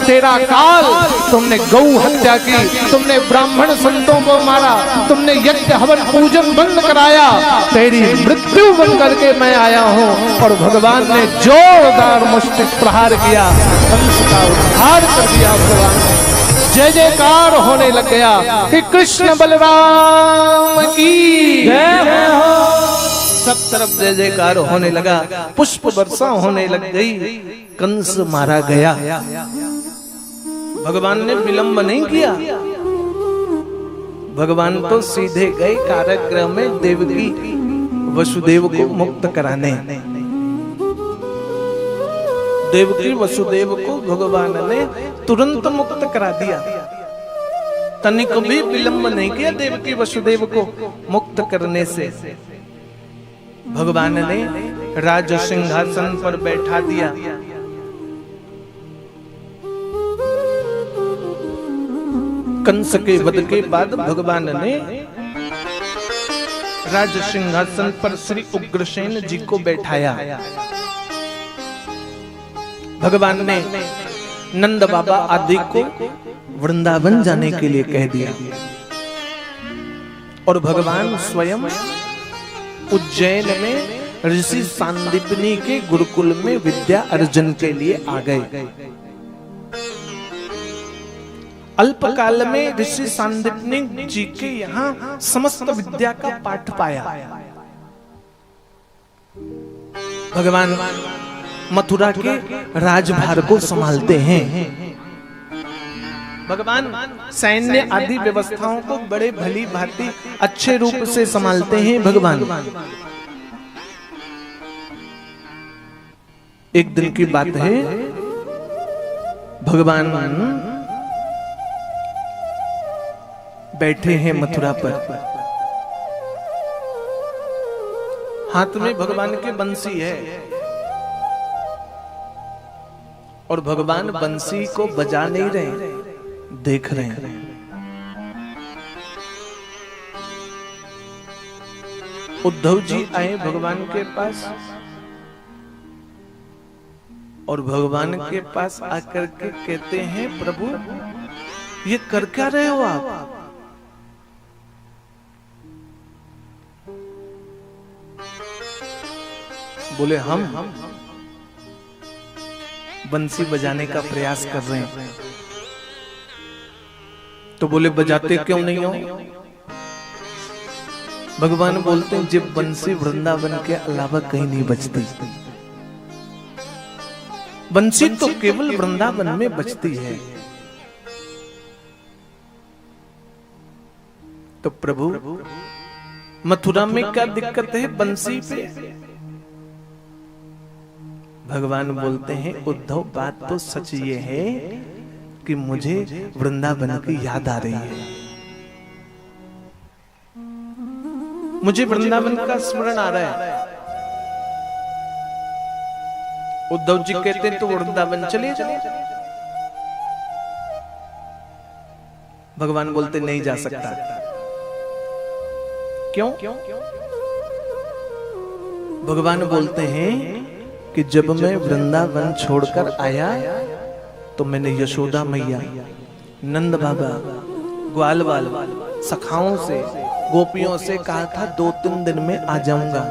तेरा काल, तुमने गौ हत्या की, तुमने ब्राह्मण संतों को मारा, तुमने यज्ञ हवन पूजन बंद कराया, तेरी मृत्यु बन करके मैं आया हूँ। और भगवान ने जोरदार मुष्टिक प्रहार किया, कंस का उद्धार कर दिया भगवान ने। जय जयकार होने लग गया कि कृष्ण बलराम की जय हो। सब तरफ जय जयकार होने लगा, पुष्प वर्षा होने लग गई, कंस मारा गया। भगवान ने विलंब नहीं किया, भगवान तो सीधे गए कारागृह में देवकी वसुदेव को मुक्त कराने। देवकी वसुदेव को भगवान ने तुरंत मुक्त करा दिया, तनिक भी विलंब नहीं किया देवकी वसुदेव को मुक्त करने से। भगवान ने राज सिंहासन पर बैठा दिया। कंस के वध के बाद भगवान ने राज सिंहासन पर श्री उग्रसेन जी को बैठाया। भगवान ने नंद बाबा आदि को वृंदावन जाने के लिए कह दिया और भगवान स्वयं उज्जैन में ऋषि सांदीपनी के गुरुकुल में विद्या अर्जन के लिए आ गए। अल्पकाल में ऋषि सांदीपनी जी के यहाँ समस्त विद्या का पाठ पाया। भगवान मथुरा के राजभार को संभालते हैं। भगवान सैन्य आदि व्यवस्थाओं को बड़े भली भांति अच्छे रूप से संभालते हैं। भगवान एक दिन की बात है, भगवान बैठे हैं मथुरा पर, हाथ में भगवान की बंसी है और भगवान बंसी को बजा नहीं रहे, देख रहे हैं। उद्धव जी आए भगवान के पास और भगवान के पास आकर के कहते हैं, प्रभु ये कर क्या रहे हो आप? बोले हम बंसी बजाने का प्रयास कर रहे हैं। तो बोले बजाते क्यों नहीं हो? भगवान बोलते हैं जब बंसी वृंदावन के अलावा कहीं नहीं बजती, बंसी तो केवल वृंदावन में बजती है। तो प्रभु मथुरा में क्या दिक्कत है बंसी पे? भगवान बोलते हैं उद्धव बात तो सच ये है कि मुझे वृंदावन की याद आ रही है, मुझे वृंदावन का स्मरण आ रहा है। उद्धव जी कहते हैं तो वृंदावन चले जाओ। भगवान बोलते नहीं जा सकता। क्यों? भगवान बोलते हैं कि जब मैं वृंदावन छोड़कर आया तो मैंने यशोदा मैया, नंद बाबा, ग्वाल वाल, सखाओं से, गोपियों से कहा था 2-3 दिन में आ जाऊंगा।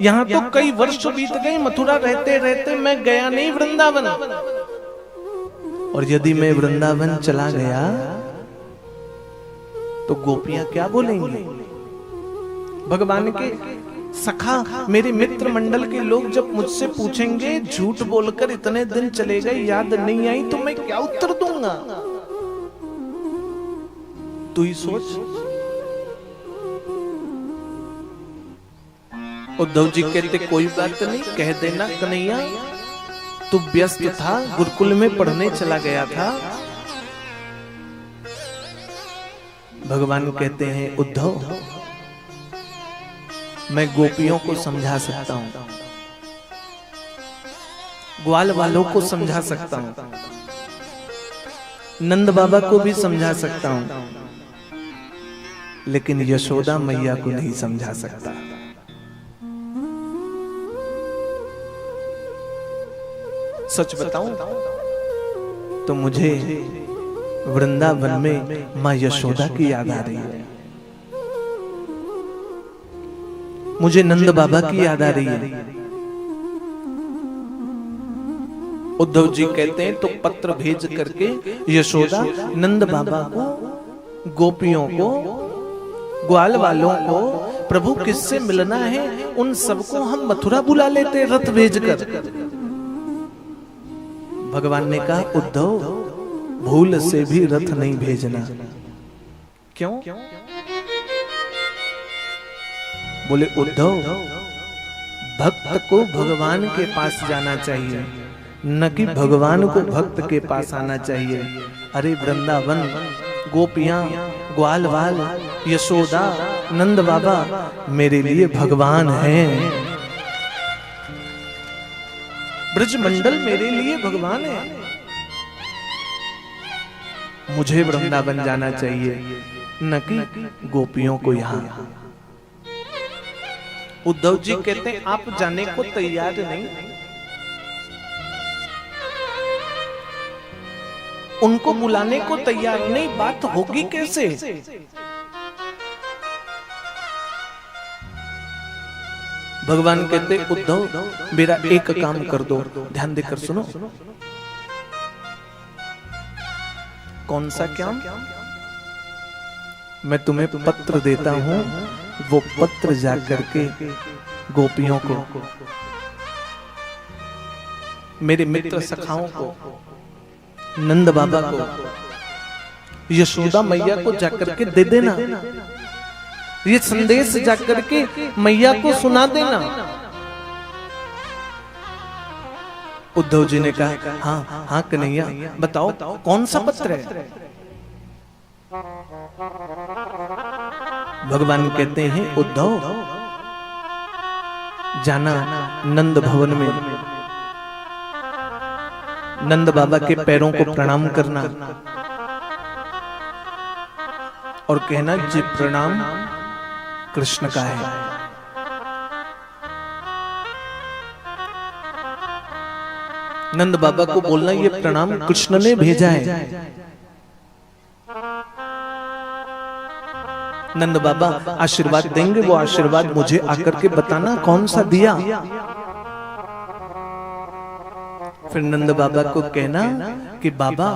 यहां तो कई वर्ष बीत गए, मथुरा रहते रहते मैं गया नहीं वृंदावन। और यदि मैं वृंदावन चला गया तो गोपियां क्या बोलेंगी? भगवान के सखा, मेरे मित्र मंडल के लोग जब मुझसे पूछेंगे झूठ बोलकर इतने दिन चले गए, याद नहीं आई, तो मैं क्या उत्तर दूंगा? तू ही सोच। उद्धव जी कहते कोई बात नहीं, कह देना कन्हैया तू व्यस्त था, गुरुकुल में पढ़ने चला गया था। भगवान कहते हैं उद्धव मैं गोपियों को समझा सकता हूं, ग्वाल वालों को समझा सकता हूं, नंद बाबा को भी समझा सकता हूं, लेकिन यशोदा मैया को नहीं समझा सकता। सच बताऊं तो मुझे वृंदावन में मां यशोदा की याद आ रही है, मुझे नंद बाबा की याद आ रही है। उद्धव जी कहते हैं तो पत्र भेज करके यशोदा, नंद बाबा को, गोपियों को, ग्वाल वालों को, प्रभु किससे मिलना है उन सबको हम मथुरा बुला लेते रथ भेजकर। भगवान ने कहा उद्धव भूल से भी रथ नहीं भेजना। क्यों? बोले उद्धव भक्त को भगवान के पास जाना चाहिए, न कि भगवान को भक्त के पास आना चाहिए। अरे वृंदावन, गोपियां, ग्वाल वाल, यशोदा, नंद बाबा मेरे लिए भगवान हैं, ब्रज मंडल मेरे लिए भगवान है। मुझे वृंदावन जाना चाहिए, न कि गोपियों को यहां। उद्धव जी कहते हैं आप जाने को तैयार नहीं, उनको बुलाने को तैयार नहीं, बात होगी कैसे? भगवान कहते उद्धव मेरा एक काम कर दो, ध्यान देकर सुनो। कौन सा काम? मैं तुम्हें पत्र देता हूं, वो पत्र जाकर के गोपियों को, मेरे मित्र सखाओं को, नंद बाबा को, यशोदा मैया को जाकर के दे देना, ये संदेश जाकर के मैया को सुना देना। उद्धव जी ने कहा हाँ हाँ कन्हैया बताओ कौन सा पत्र है? भगवान कहते हैं उद्धव जाना नंद भवन में, नंद बाबा के पैरों को प्रणाम करना और कहना जी प्रणाम, कृष्ण का है। नंद बाबा को बोलना ये प्रणाम कृष्ण ने भेजा है। नंद बाबा आशीर्वाद देंगे, वो आशीर्वाद मुझे आकर के बताना कौन सा दिया। फिर नंद बाबा को कहना कि बाबा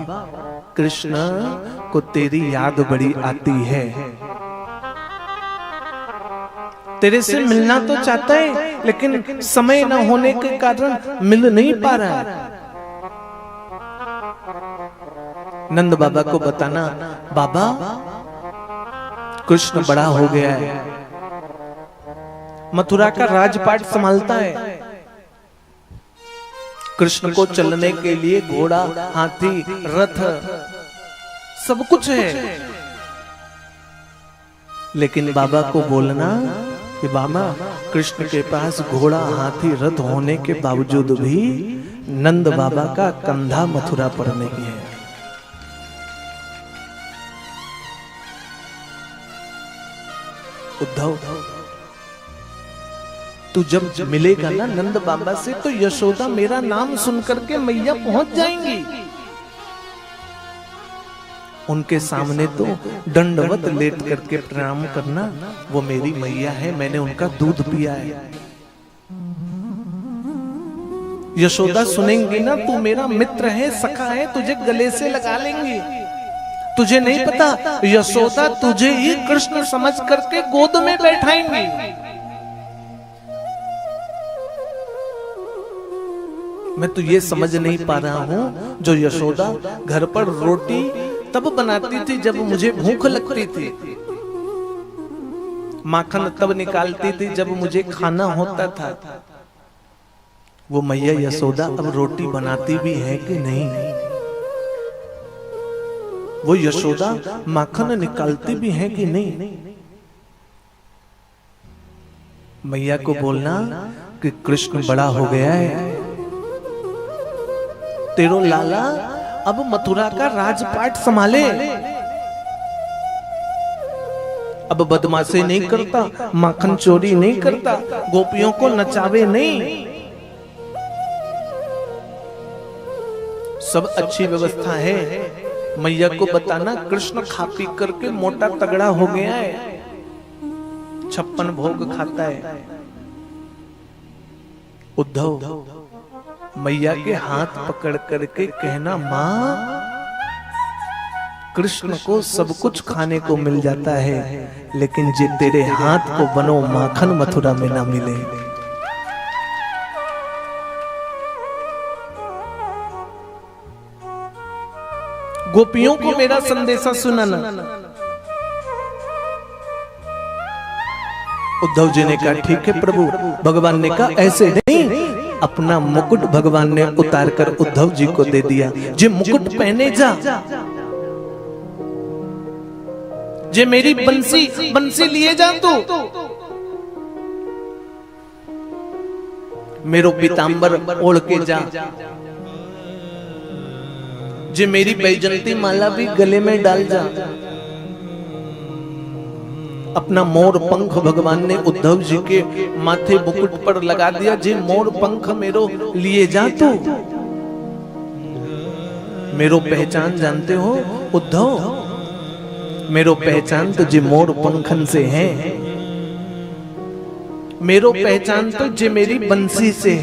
कृष्ण को तेरी याद बड़ी आती है, तेरे से मिलना तो चाहता है लेकिन समय न होने के कारण मिल नहीं पा रहा है। नंद बाबा को बताना बाबा कृष्ण बड़ा हो गया है, मथुरा का राजपाट संभालता है, कृष्ण को चलने के लिए घोड़ा, हाथी, रथ सब कुछ है। लेकिन बाबा को बोलना कि बाबा कृष्ण के पास घोड़ा, हाथी, रथ होने के बावजूद भी नंद बाबा का कंधा मथुरा पर नहीं है। उद्धव तू जब मिलेगा ना नंद बाबा से तो यशोदा मेरा नाम सुनकर के मैया पहुंच जाएंगी। उनके सामने तो दंडवत लेट करके प्रणाम करना, वो मेरी मैया है, मैंने उनका दूध पिया है। यशोदा सुनेंगी ना तू मेरा मित्र है, सखा है, तुझे गले से लगा लेंगी। तुझे नहीं पता यशोदा तुझे ही कृष्ण समझ करके गोद में बैठाएंगी। मैं तो ये समझ नहीं पा रहा हूं जो यशोदा घर पर रोटी तब बनाती थी जब मुझे भूख लगती थी, माखन तब निकालती थी जब मुझे खाना होता था, वो मैया यशोदा अब रोटी बनाती भी है कि नहीं? वो यशोदा माखन निकालती भी है कि नहीं? मैया को बोलना कि कृष्ण बड़ा हो गया है, तेरो लाला अब मथुरा का राजपाट संभाले, अब बदमाशी नहीं करता, माखन चोरी नहीं करता, गोपियों को नचावे नहीं, सब अच्छी व्यवस्था है। मैया को बताना कृष्ण खा पी करके मोटा तगड़ा हो गया है, 56 भोग खाता है। उद्धव मैया के हाथ पकड़ करके कहना माँ कृष्ण को सब कुछ खाने को मिल जाता है, लेकिन जे तेरे हाथ को बनो माखन मथुरा में ना मिले। गोपियों को मेरा संदेशा सुनाना। उद्धव जी ने कहा ठीक है प्रभु। भगवान ने कहा ऐसे नहीं, अपना मुकुट भगवान ने उतार कर उद्धव जी को दे दिया, जे मुकुट पहने जा, जे मेरी बंसी लिए जा, तू मेरो पीतांबर ओढ़ के जा, जे मेरी बैजंती माला भी गले में डाल जा। अपना मोर पंख भगवान ने उद्धव जी के माथे मुकुट पर लगा दिया, जे मोर पंख मेरो लिए जा, तू मेरो पहचान जानते हो उद्धव, मेरो पहचान तो जे मोर पंखन से है, मेरो पहचान तो जे मेरी बंसी से है।